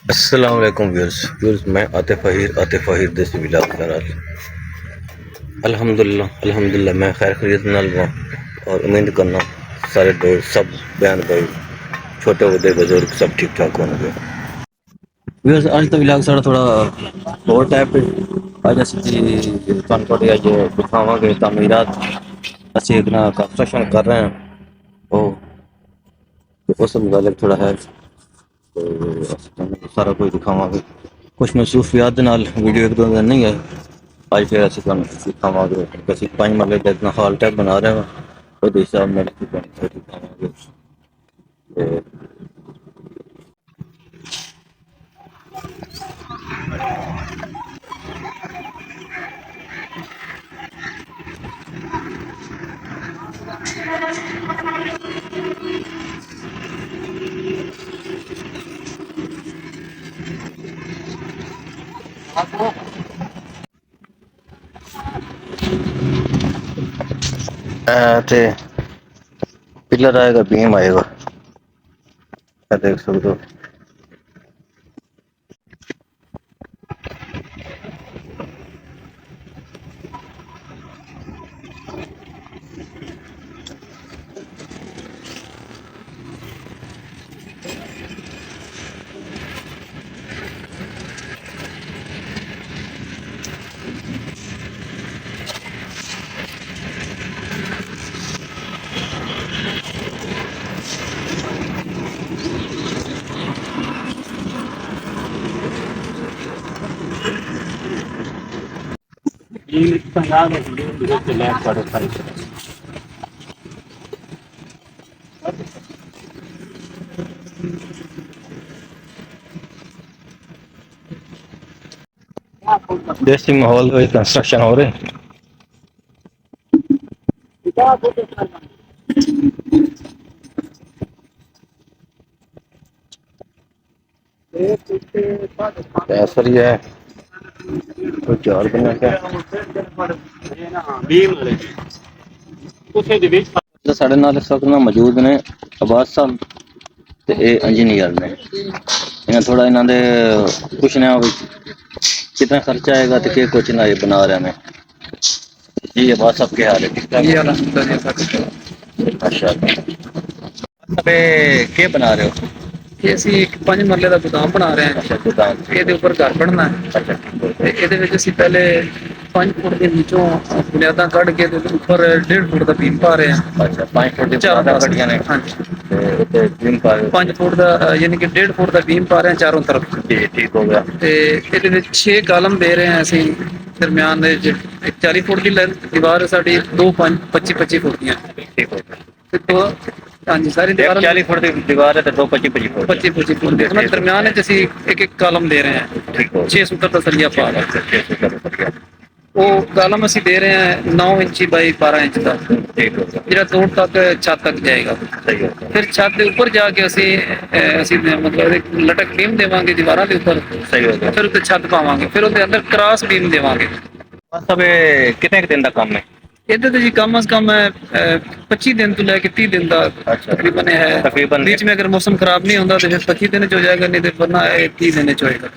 अस्सलाम वालेकुम व्यूअर्स मैं आतिफ फ़हीर देसी विलाग के नाल अल्हम्दुलिल्लाह मैं खैर खैरियत नाल हूँ और उम्मीद करना सारे दोस्त सब बहन भाई छोटे बड़े बुजुर्ग सब ठीक ठाक होंगे। व्यूअर्स आज तो विलाग सारा थोड़ा और टाइप आज असं तुहानू थोड़ी अज दिखावांगे तामीरात असं एक ना कंस्ट्रक्शन कर रहे हैं वो उस मुतालिक थोड़ा है तो सारा कुछ दिखावांगे। कुछ मसरूफियात नाल वीडियो एक दो दिन नहीं है। आज फिर असं तुहानू दिखावांगे किसी 5 मरले का इतना हॉल टाइप बना रहे हैं वो हिसाब नाल दिखावांगे। ते पिलर आएगा बीम आएगा देख सकते हो। देसी माहौल में कंस्ट्रक्शन हो रहे ऐसा ही है कोई चार बना क्या साढ़े नाल इस वक्त ना मौजूद ने अब्बास साहब ते इंजीनियर ने इन्हें थोड़ा इन्होंने पुछने कितना खर्चा आएगा तो क्या कुछ ना ये बना रहे हैं। जी अब्बास साहब क्या हाल है? ठीक ठाक। माशाअल्लाह। अबे क्या बना रहे हो? कि ਅਸੀਂ ਇੱਕ 5 ਮਰਲੇ ਦਾ ਗੋਦਾਮ ਬਣਾ ਰਹੇ ਹਾਂ। अच्छा गोदाम। ਇਹਦੇ ਉੱਪਰ ਘਰ ਬਣਨਾ ਹੈ अच्छा ਤੇ ਇਹਦੇ ਵਿੱਚ ਅਸੀਂ ਪਹਿਲੇ 5 ਫੁੱਟ ਦੇ ਨੀਚੋਂ ਬੁਨਿਆਦਾਂ ਕੱਢ ਕੇ ਤੇ ਉੱਪਰ 1.5 ਫੁੱਟ ਦਾ ਬੀਮ ਪਾ ਰਹੇ ਹਾਂ। अच्छा 5 फुट की ਚਾਰ बुनियादां ਪਾਸੇ कड़ियां ने ਹਾਂਜੀ ते बीम पा 5 ਫੁੱਟ ਦਾ ਯਾਨੀ ਕਿ 1.5 ਫੁੱਟ ਦਾ ਬੀਮ ਪਾ ਰਹੇ ਹਾਂ ਚਾਰੋਂ ਤਰਫ जी ठीक हो गया। ਤੇ ਇਹਦੇ ਵਿੱਚ 6 ਕਾਲਮ ਦੇ ਰਹੇ ਹਾਂ ਅਸੀਂ ਦਰਮਿਆਨ ਦੇ ਇੱਕ 40 ਫੁੱਟ ਦੀ ਦੀਵਾਰ ਹੈ ਸਾਡੀ, ਦੋ 25 ਫੁੱਟ ਦੀਆਂ ठीक हो गया। ਤੇ ਦੋ ਹਾਂਜੀ ਸਾਰੀ एक ਦੀਵਾਰ 40 फुट की दीवार है तो दो 25 फुट 25 ਫੁੱਟ ਦੇ ਉਹਨਾਂ ਦਰਮਿਆਨ ਵਿੱਚ ਅਸੀਂ ਇੱਕ ਇੱਕ ਕਾਲਮ ਦੇ ਰਹੇ ਹਾਂ। ठीक हो 6 ਫੁੱਟ ਦਾ ਸਰੀਆ ਪਾ ਕੇ 6 फुट का ਉਹ ਕਾਲਮ ਅਸੀਂ ਦੇ ਰਹੇ ਹਾਂ 9 ਇੰਚੀ ਬਾਈ 12 ਇੰਚ ਦਾ, ठीक हो गया। ਜਿਹੜਾ ਤੋੜ ਤੱਕ ਛੱਤ ਤੱਕ ਜਾਏਗਾ। सही हो गया। ਫਿਰ ਛੱਤ ਦੇ ਉੱਪਰ ਜਾ ਕੇ ਅਸੀਂ ਮਤਲਬ ਇੱਕ ਲਟਕ ਬੀਮ ਦੇਵਾਂਗੇ ਦੀਵਾਰਾਂ ਦੇ ਉੱਪਰ। सही हो गया। ਫਿਰ ਉੱਤੇ ਛੱਤ ਪਾਵਾਂਗੇ, ਫਿਰ ਉਹਦੇ ਅੰਦਰ ਕ੍ਰਾਸ ਬੀਮ ਦੇਵਾਂਗੇ। सब कितने दिन का काम है? ਇਹਦੇ ਤੇ ਜੀ ਕਮ ਅਜ਼ ਕਮ 25 ਦਿਨ ਤੋਂ ਲੈ ਕੇ 30 ਦਿਨ ਦਾ ਤਕਰੀਬਨ ਹੈ। तकरीबन बीच में अगर मौसम खराब नहीं होता तो फिर 25 दिन च हो जाएगा, नहीं तो वरना 30 दिन च होएगा।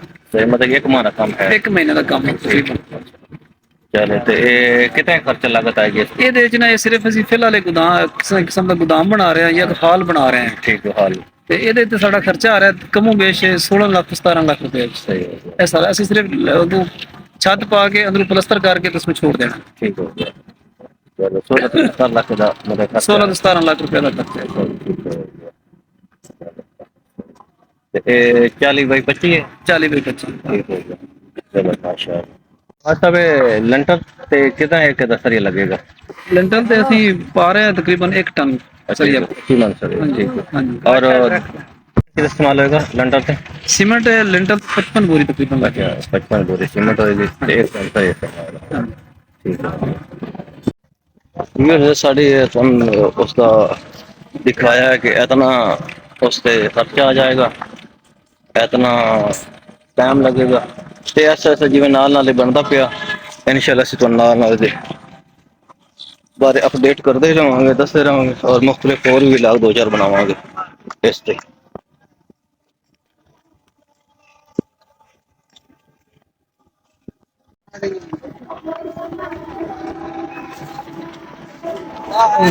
मतलब एक महीना काम है? एक महीने का काम है तकरीबन। चलो तो कितने खर्चा लागत आएगी? ਇਹਦੇ ਵਿੱਚ ਨਾ ਇਹ ਸਿਰਫ ਅਸੀਂ ਫਿਲਹਾਲ ਗੋਦਾਮ ਕਿਸਮ ਦਾ ਗੋਦਾਮ ਬਣਾ ਰਹੇ ਹਾਂ ਜਾਂ ਹਾਲ ਬਣਾ ਰਹੇ ਹਾਂ। ठीक है हाल। ਤੇ ਇਹਦੇ ਤੇ ਸਾਡਾ ਖਰਚਾ ਆ ਰਿਹਾ ਕਮੋ ਬੇਸ਼ 16 ਲੱਖ 17 ਲੱਖ ਰੁਪਏ। सही हो गया। ਇਹ ਸਾਰਾ ਅਸੀਂ ਸਿਰਫ ਉਹਨੂੰ ਛੱਤ ਪਾ ਕੇ ਅੰਦਰੋਂ ਪਲਸਤਰ ਕਰਕੇ ਤੇ ਉਸਨੂੰ ਛੋੜ ਦੇਣਾ। ठीक हो गया। चलो 16 से 17 लाख का मतलब 16 ਤੋਂ 17 ਲੱਖ ਰੁਪਏ ਦਾ ਖਰਚਾ ਹੈ। 40 बाई 25 है? 40 ਬਾਈ 25। ठीक हो गया। चलो माशाअल्लाह। और सब लंटर ते कितना एक का सरिया लगेगा? लंटन ਤੇ ਅਸੀਂ ਪਾ ਰਹੇ ਹਾਂ तकरीबन 1 टन सरिया। सीमेंट सरिया ठीक है। ਹਾਂਜੀ और कितना इस्तेमाल होगा लंटर से? सीमेंट लिंटर 55 बोरी तकरीबन लग गया। 55 बोरी सीमेंट होगी। एक टन का इस्तेमाल ठीक है। ये साड़ी उसका दिखाया है कि इतना उससे खर्चा आ जाएगा, इतना टाइम लगेगा। तो ऐसा ऐसा जिम्मे नाल नाल बनता पाया इंशाल्लाह असीं तुहानूं नाल नाल दे बारे अपडेट करते रहांगे, दसते रहांगे और मुख्तलिफ और भी लाग 2-4 बनावांगे इस ते।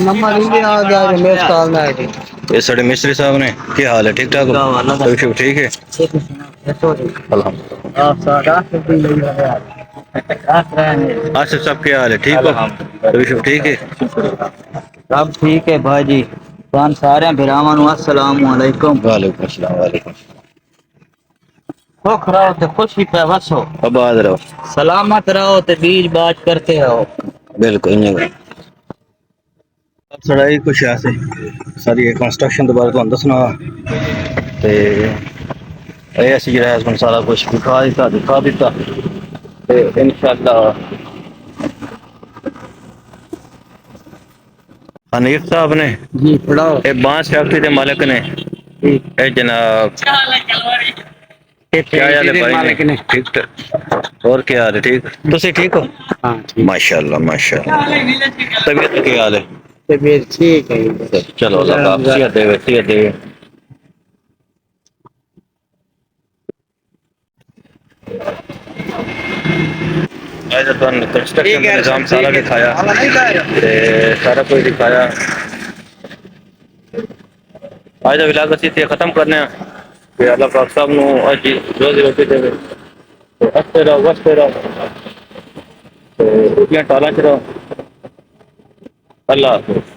नंबर इंडिया आ गया रमेश काल ना है ये साढ़े मिस्त्री साहब ने, क्या हाल है? ठीक ठाक हो? तबीयत शुभ ठीक है? अल्हम्दुलिल्लाह। आप सारा भी नहीं है आसिफ साहब क्या हाल है? ठीक हो? तबीयत शुभ ठीक है? सब ठीक है भाई तुम सारे बिरामन अस्सलाम वालेकुम वालेकुम अस्सलाम वालेकुम। खुश रहो तो खुशी पे बसो आबाद रहो। सलामत रहो तो बीज बात करते रहो बिल्कुल नहीं सड़ाई कुछ ऐसे सारी कंस्ट्रक्शन दोबारा तो दसना ते ऐसी जो है सारा कुछ दिखा दिता ते इंशाअल्लाह हनीफ साहब ने जी पढ़ाओ ये बांस फैक्ट्री के मालिक ने ए जनाब क्या हाल है भाई ने? ठीक और क्या हाल है? ठीक तुसी ठीक हो? हाँ माशाल्लाह माशाल्लाह। तबीयत का क्या हाल है? तबीयत ठीक है चलो अल्लाह पाक सेहत देवे सेहत देवे। आज तो कंस्ट्रक्शन का निजाम सारा दिखाया ते सारा कुछ दिखाया। आज का विलाग असी खत्म करने कि अल्लाह पाक सब नु अज रोजी रोटी देवे तो हंसते रहो वसते रहो तो टाला च रहो। अल्लाह हाफिज़।